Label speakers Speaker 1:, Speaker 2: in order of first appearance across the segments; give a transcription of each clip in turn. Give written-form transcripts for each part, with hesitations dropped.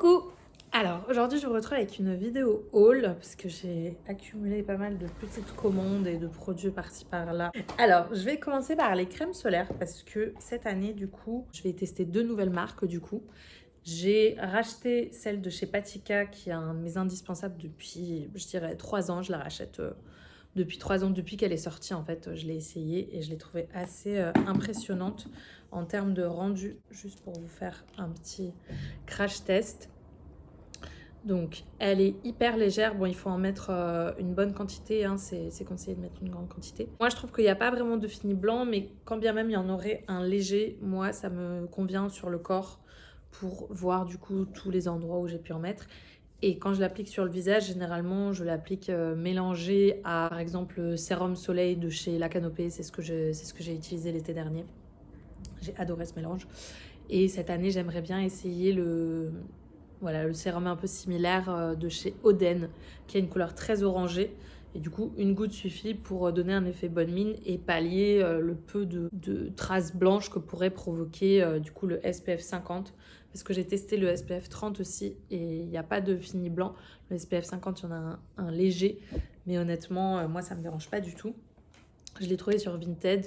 Speaker 1: Coucou! Alors aujourd'hui je vous retrouve avec une vidéo haul parce que j'ai accumulé pas mal de petites commandes et de produits par-ci par-là. Alors je vais commencer par les crèmes solaires parce que cette année du coup je vais tester deux nouvelles marques du coup. J'ai racheté celle de chez Patika qui est un de mes indispensables depuis je dirais 3 ans. Je la rachète depuis 3 ans, depuis qu'elle est sortie en fait. Je l'ai essayée et je l'ai trouvée assez impressionnante en termes de rendu, juste pour vous faire un petit crash test. Donc, elle est hyper légère. Bon, il faut en mettre une bonne quantité. Hein. C'est conseillé de mettre une grande quantité. Moi, je trouve qu'il n'y a pas vraiment de fini blanc, mais quand bien même il y en aurait un léger, moi, ça me convient sur le corps pour voir du coup tous les endroits où j'ai pu en mettre. Et quand je l'applique sur le visage, généralement, je l'applique mélangé à, par exemple, le sérum soleil de chez La Canopée. C'est ce que j'ai utilisé l'été dernier. J'ai adoré ce mélange. Et cette année, j'aimerais bien essayer le sérum un peu similaire de chez Oden, qui a une couleur très orangée. Et du coup, une goutte suffit pour donner un effet bonne mine et pallier le peu de traces blanches que pourrait provoquer du coup le SPF 50. Parce que j'ai testé le SPF 30 aussi et il n'y a pas de fini blanc. Le SPF 50, il y en a un léger. Mais honnêtement, moi, ça ne me dérange pas du tout. Je l'ai trouvé sur Vinted.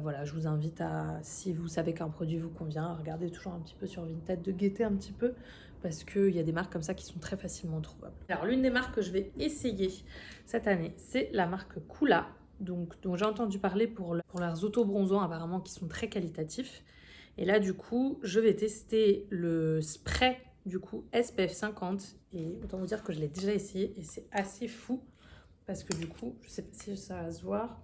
Speaker 1: Voilà, je vous invite à, si vous savez qu'un produit vous convient, à regarder toujours un petit peu sur Vinted, de guetter un petit peu, parce qu'il y a des marques comme ça qui sont très facilement trouvables. Alors, l'une des marques que je vais essayer cette année, c'est la marque Coola, dont j'ai entendu parler pour leurs auto-bronzants, apparemment, qui sont très qualitatifs. Et là, du coup, je vais tester le spray, du coup, SPF 50. Et autant vous dire que je l'ai déjà essayé, et c'est assez fou, parce que du coup, je sais pas si ça va se voir,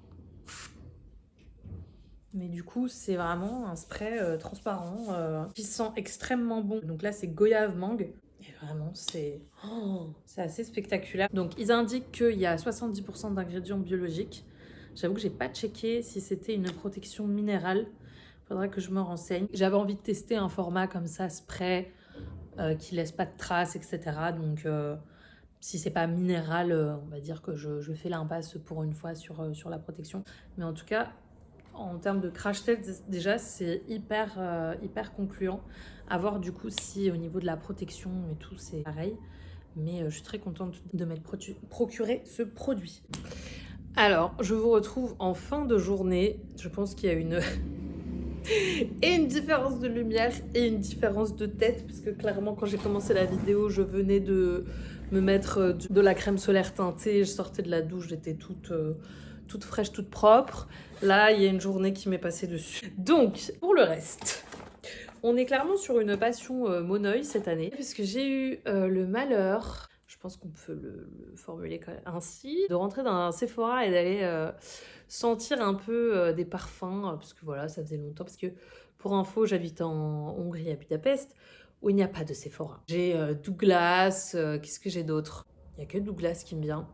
Speaker 1: mais du coup, c'est vraiment un spray transparent qui sent extrêmement bon. Donc là, c'est goyave mangue. Et vraiment, c'est assez spectaculaire. Donc, ils indiquent qu'il y a 70% d'ingrédients biologiques. J'avoue que j'ai pas checké si c'était une protection minérale. Faudrait que je me renseigne. J'avais envie de tester un format comme ça, spray, qui laisse pas de traces, etc. Donc, si c'est pas minéral, on va dire que je fais l'impasse pour une fois sur la protection. Mais en tout cas, en termes de crash test, déjà, c'est hyper concluant. À voir du coup si au niveau de la protection et tout, c'est pareil. Mais je suis très contente de m'être procuré ce produit. Alors, je vous retrouve en fin de journée. Je pense qu'il y a et une différence de lumière et une différence de tête. Parce que clairement, quand j'ai commencé la vidéo, je venais de me mettre de la crème solaire teintée. Je sortais de la douche, j'étais toute fraîche, toute propre. Là, il y a une journée qui m'est passée dessus. Donc, pour le reste, on est clairement sur une passion monoï cette année, puisque j'ai eu le malheur, je pense qu'on peut le formuler ainsi, de rentrer dans un Sephora et d'aller sentir un peu des parfums, parce que voilà, ça faisait longtemps, parce que pour info, j'habite en Hongrie, à Budapest, où il n'y a pas de Sephora. J'ai Douglas, qu'est-ce que j'ai d'autre? Il n'y a que Douglas qui me vient.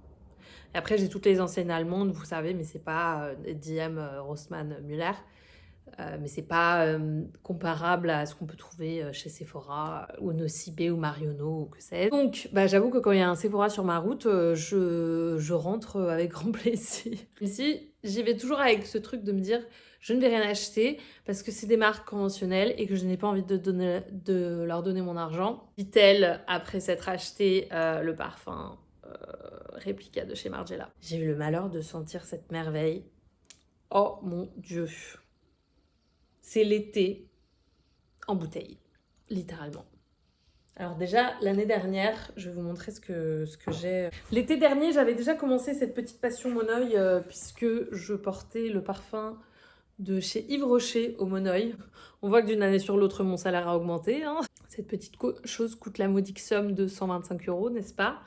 Speaker 1: Et après, j'ai toutes les enseignes allemandes, vous savez, mais c'est pas DM, Rossmann, Müller. Mais c'est pas comparable à ce qu'on peut trouver chez Sephora ou Nocibé ou Marionneau ou que sais-je. Donc, j'avoue que quand il y a un Sephora sur ma route, je rentre avec grand plaisir. Ici, j'y vais toujours avec ce truc de me dire je ne vais rien acheter parce que c'est des marques conventionnelles et que je n'ai pas envie de leur donner mon argent. Dit-elle après s'être acheté le parfum Réplica de chez Margiela. J'ai eu le malheur de sentir cette merveille. Oh mon Dieu! C'est l'été en bouteille, littéralement. Alors déjà, l'année dernière, je vais vous montrer ce que j'ai. L'été dernier, j'avais déjà commencé cette petite passion Monoï puisque je portais le parfum de chez Yves Rocher au Monoï. On voit que d'une année sur l'autre, mon salaire a augmenté. Hein. Cette petite chose coûte la modique somme de 125 €, n'est-ce pas?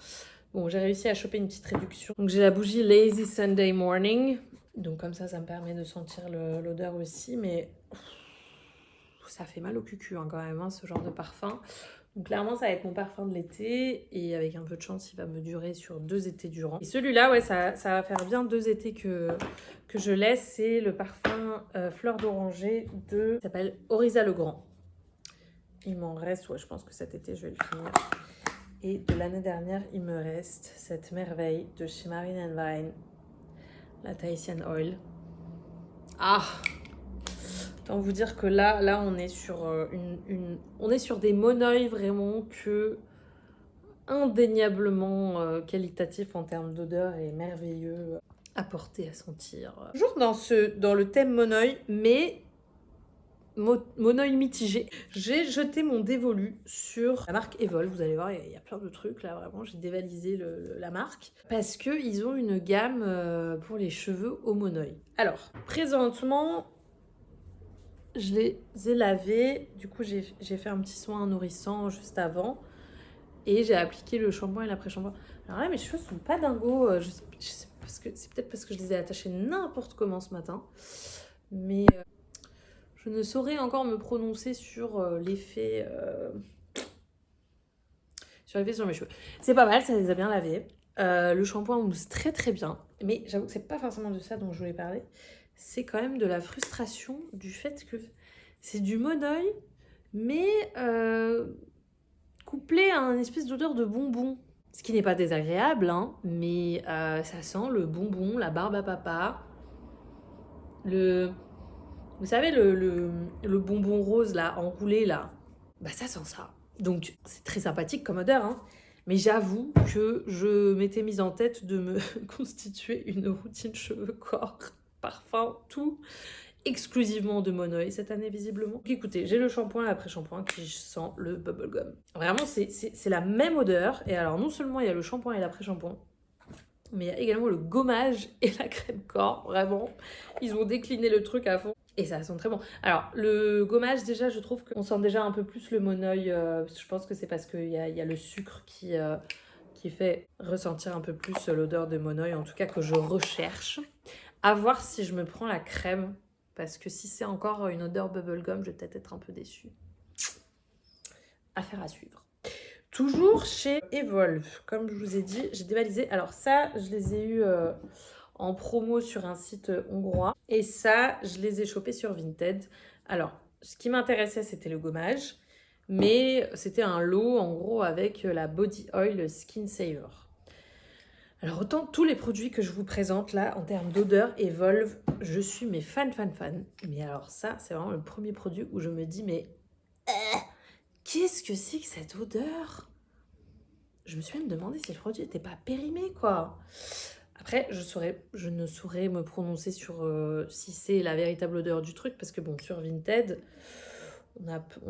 Speaker 1: Bon, j'ai réussi à choper une petite réduction. Donc j'ai la bougie Lazy Sunday Morning. Donc comme ça me permet de sentir l'odeur aussi, mais ça fait mal au cucu hein, quand même, hein, ce genre de parfum. Donc clairement, ça va être mon parfum de l'été et avec un peu de chance, il va me durer sur 2 étés durant. Et celui-là, ouais, ça va faire bien 2 étés que je laisse. C'est le parfum Fleur d'oranger qui s'appelle Orisa Le Grand. Il m'en reste, ouais, je pense que cet été, je vais le finir. Et de l'année dernière, il me reste cette merveille de chez Marine & Vine, la Tahitian Oil. Ah! Autant vous dire que là on est sur, on est sur des monoïs vraiment que indéniablement qualitatif en termes d'odeur et merveilleux à porter, à sentir. Toujours dans le thème monoï, mais monoï mitigé. J'ai jeté mon dévolu sur la marque Evolve. Vous allez voir, il y a plein de trucs là, vraiment. J'ai dévalisé la marque parce qu'ils ont une gamme pour les cheveux au monoï. Alors, présentement, je les ai lavés. Du coup, j'ai fait un petit soin nourrissant juste avant. Et j'ai appliqué le shampoing et l'après-shampoing. Alors là, mes cheveux sont pas dingos. Je sais pas, c'est peut-être parce que je les ai attachés n'importe comment ce matin. Mais je ne saurais encore me prononcer sur l'effet sur mes cheveux. C'est pas mal, ça les a bien lavés. Le shampoing mousse très très bien. Mais j'avoue que c'est pas forcément de ça dont je voulais parler. C'est quand même de la frustration du fait que c'est du monoï, mais couplé à une espèce d'odeur de bonbon. Ce qui n'est pas désagréable, hein, mais ça sent le bonbon, la barbe à papa. Vous savez, le bonbon rose là, enroulé là, bah ça sent ça. Donc c'est très sympathique comme odeur, hein. Mais j'avoue que je m'étais mise en tête de me constituer une routine cheveux, corps, parfum, tout, exclusivement de monoï cette année visiblement. Donc écoutez, j'ai le shampoing et l'après-shampoing qui sent le bubblegum. Vraiment, c'est la même odeur. Et alors non seulement il y a le shampoing et l'après-shampoing, mais il y a également le gommage et la crème corps. Vraiment, ils ont décliné le truc à fond. Et ça sent très bon. Alors, le gommage, déjà, je trouve qu'on sent déjà un peu plus le monoï. Je pense que c'est parce qu'il y a le sucre qui fait ressentir un peu plus l'odeur de monoï, en tout cas que je recherche. À voir si je me prends la crème, parce que si c'est encore une odeur bubblegum, je vais peut-être être un peu déçue. Affaire à suivre. Toujours chez Evolve, comme je vous ai dit, j'ai dévalisé. Alors ça, je les ai eus en promo sur un site hongrois. Et ça, je les ai chopés sur Vinted. Alors, ce qui m'intéressait, c'était le gommage. Mais c'était un lot, en gros, avec la Body Oil Skin Saver. Alors, autant tous les produits que je vous présente là, en termes d'odeur, Evolve, je suis mes fan. Mais alors ça, c'est vraiment le premier produit où je me dis, mais qu'est-ce que c'est que cette odeur? Je me suis même demandé si le produit n'était pas périmé, quoi. Après, je ne saurais me prononcer sur si c'est la véritable odeur du truc, parce que bon, sur Vinted, on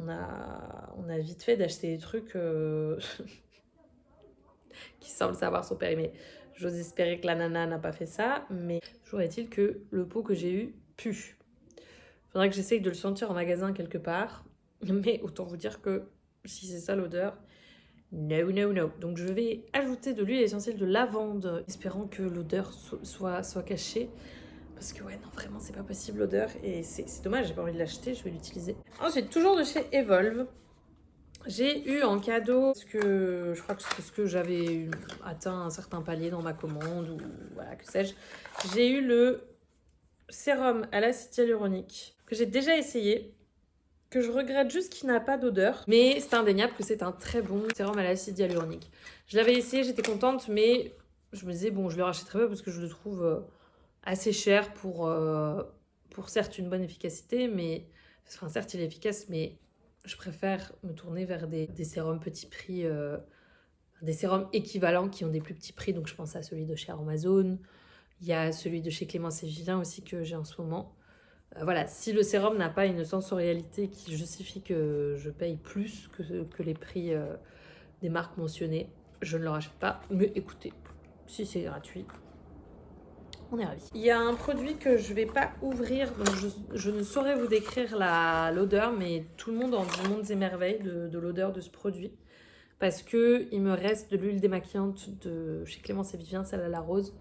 Speaker 1: a vite fait d'acheter des trucs qui semblent savoir sont périmés. J'ose espérer que la nana n'a pas fait ça, mais toujours est-il que le pot que j'ai eu pue. Faudrait que j'essaye de le sentir en magasin quelque part, mais autant vous dire que si c'est ça l'odeur, no. Donc je vais ajouter de l'huile essentielle de lavande, espérant que l'odeur soit cachée. Parce que ouais, non, vraiment, c'est pas possible l'odeur. Et c'est dommage, j'ai pas envie de l'acheter, je vais l'utiliser. Ensuite, toujours de chez Evolve, j'ai eu en cadeau, parce que je crois que c'est parce que j'avais atteint un certain palier dans ma commande, ou voilà, que sais-je. J'ai eu le sérum à l'acide hyaluronique, que j'ai déjà essayé, que je regrette juste qu'il n'a pas d'odeur. Mais c'est indéniable que c'est un très bon sérum à l'acide hyaluronique. Je l'avais essayé, j'étais contente, mais je me disais, bon, je le rachèterai pas parce que je le trouve assez cher pour certes une bonne efficacité, mais... Enfin, certes, il est efficace, mais je préfère me tourner vers des sérums petit prix, des sérums équivalents qui ont des plus petits prix. Donc, je pense à celui de chez Amazon. Il y a celui de chez Clémence et Vivien aussi que j'ai en ce moment. Voilà, si le sérum n'a pas une sensorialité qui justifie que je paye plus que les prix des marques mentionnées, je ne le rachète pas. Mais écoutez, si c'est gratuit, on est ravis. Il y a un produit que je ne vais pas ouvrir, donc je ne saurais vous décrire l'odeur, mais tout le monde en dit mondes et merveilles de l'odeur de ce produit. Parce qu'il me reste de l'huile démaquillante de chez Clémence et Vivien, celle à la rose.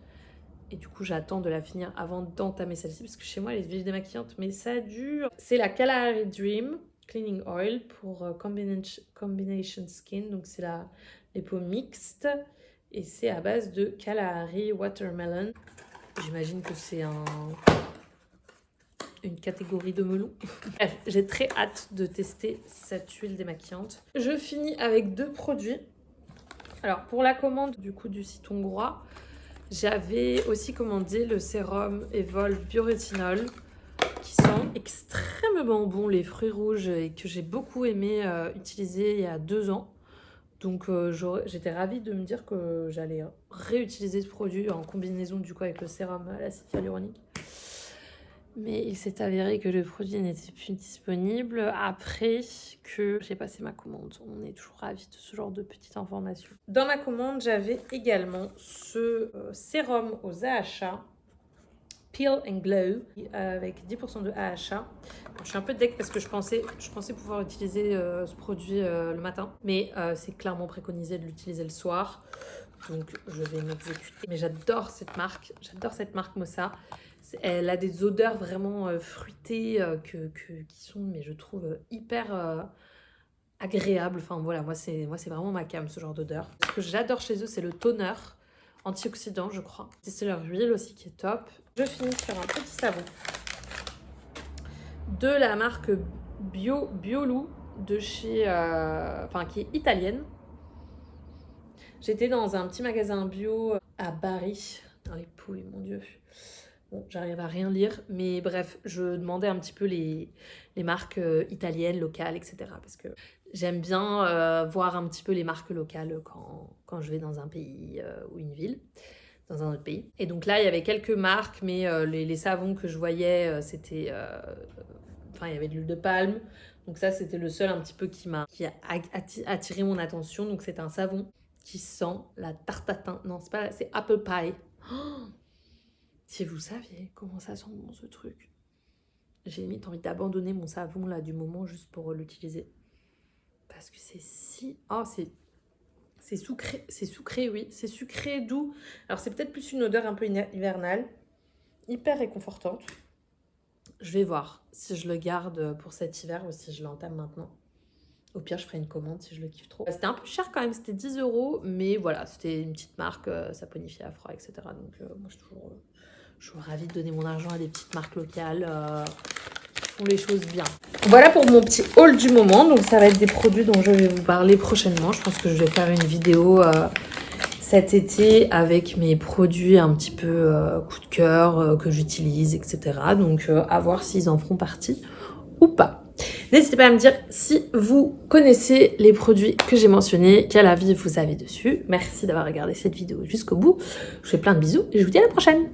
Speaker 1: Et du coup, j'attends de la finir avant d'entamer celle-ci, parce que chez moi, elle est démaquillante, mais ça dure. C'est la Kalahari Dream Cleaning Oil pour Combination Skin. Donc, c'est les peaux mixtes. Et c'est à base de Kalahari Watermelon. J'imagine que c'est une catégorie de melon. Bref, j'ai très hâte de tester cette huile démaquillante. Je finis avec 2 produits. Alors, pour la commande du coup du site hongrois, j'avais aussi commandé le sérum Evolve Biorétinol. qui sont extrêmement bons, les fruits rouges, et que j'ai beaucoup aimé utiliser il y a 2 ans. Donc j'étais ravie de me dire que j'allais réutiliser ce produit en combinaison du coup avec le sérum à l'acide hyaluronique. Mais il s'est avéré que le produit n'était plus disponible après que j'ai passé ma commande. On est toujours ravis de ce genre de petites informations. Dans ma commande, j'avais également ce sérum aux AHA, Peel and Glow, avec 10% de AHA. Je suis un peu deck parce que je pensais pouvoir utiliser ce produit le matin, mais c'est clairement préconisé de l'utiliser le soir. Donc je vais m'exécuter. Mais j'adore cette marque Mossa. Elle a des odeurs vraiment fruitées qui sont, mais je trouve, hyper agréables. Enfin voilà, moi c'est vraiment ma came, ce genre d'odeur. Ce que j'adore chez eux, c'est le toner antioxydant, je crois. C'est leur huile aussi qui est top. Je finis sur un petit savon de la marque Biolou de chez... qui est italienne. J'étais dans un petit magasin bio à Bari. Dans les pouilles, mon Dieu. Bon, j'arrive à rien lire, mais bref, je demandais un petit peu les marques italiennes, locales, etc. Parce que j'aime bien voir un petit peu les marques locales quand je vais dans un pays ou une ville, dans un autre pays. Et donc là, il y avait quelques marques, mais les savons que je voyais, c'était... il y avait de l'huile de palme. Donc ça, c'était le seul un petit peu qui a attiré mon attention. Donc c'est un savon qui sent la tarte tatin. Non, c'est apple pie. Oh, si vous saviez comment ça sent bon ce truc. J'ai limite envie d'abandonner mon savon là du moment juste pour l'utiliser. Parce que c'est si... Oh, c'est sucré, oui. C'est sucré, doux. Alors c'est peut-être plus une odeur un peu hivernale. Hyper réconfortante. Je vais voir si je le garde pour cet hiver ou si je l'entame maintenant. Au pire, je ferai une commande si je le kiffe trop. C'était un peu cher quand même, c'était 10 €, mais voilà, c'était une petite marque, ça bonifie à froid, etc. Donc moi, je suis toujours ravie de donner mon argent à des petites marques locales qui font les choses bien. Voilà pour mon petit haul du moment. Donc ça va être des produits dont je vais vous parler prochainement. Je pense que je vais faire une vidéo cet été avec mes produits un petit peu coup de cœur que j'utilise, etc. Donc à voir s'ils en feront partie ou pas. N'hésitez pas à me dire si vous connaissez les produits que j'ai mentionnés, quel avis vous avez dessus. Merci d'avoir regardé cette vidéo jusqu'au bout. Je vous fais plein de bisous et je vous dis à la prochaine.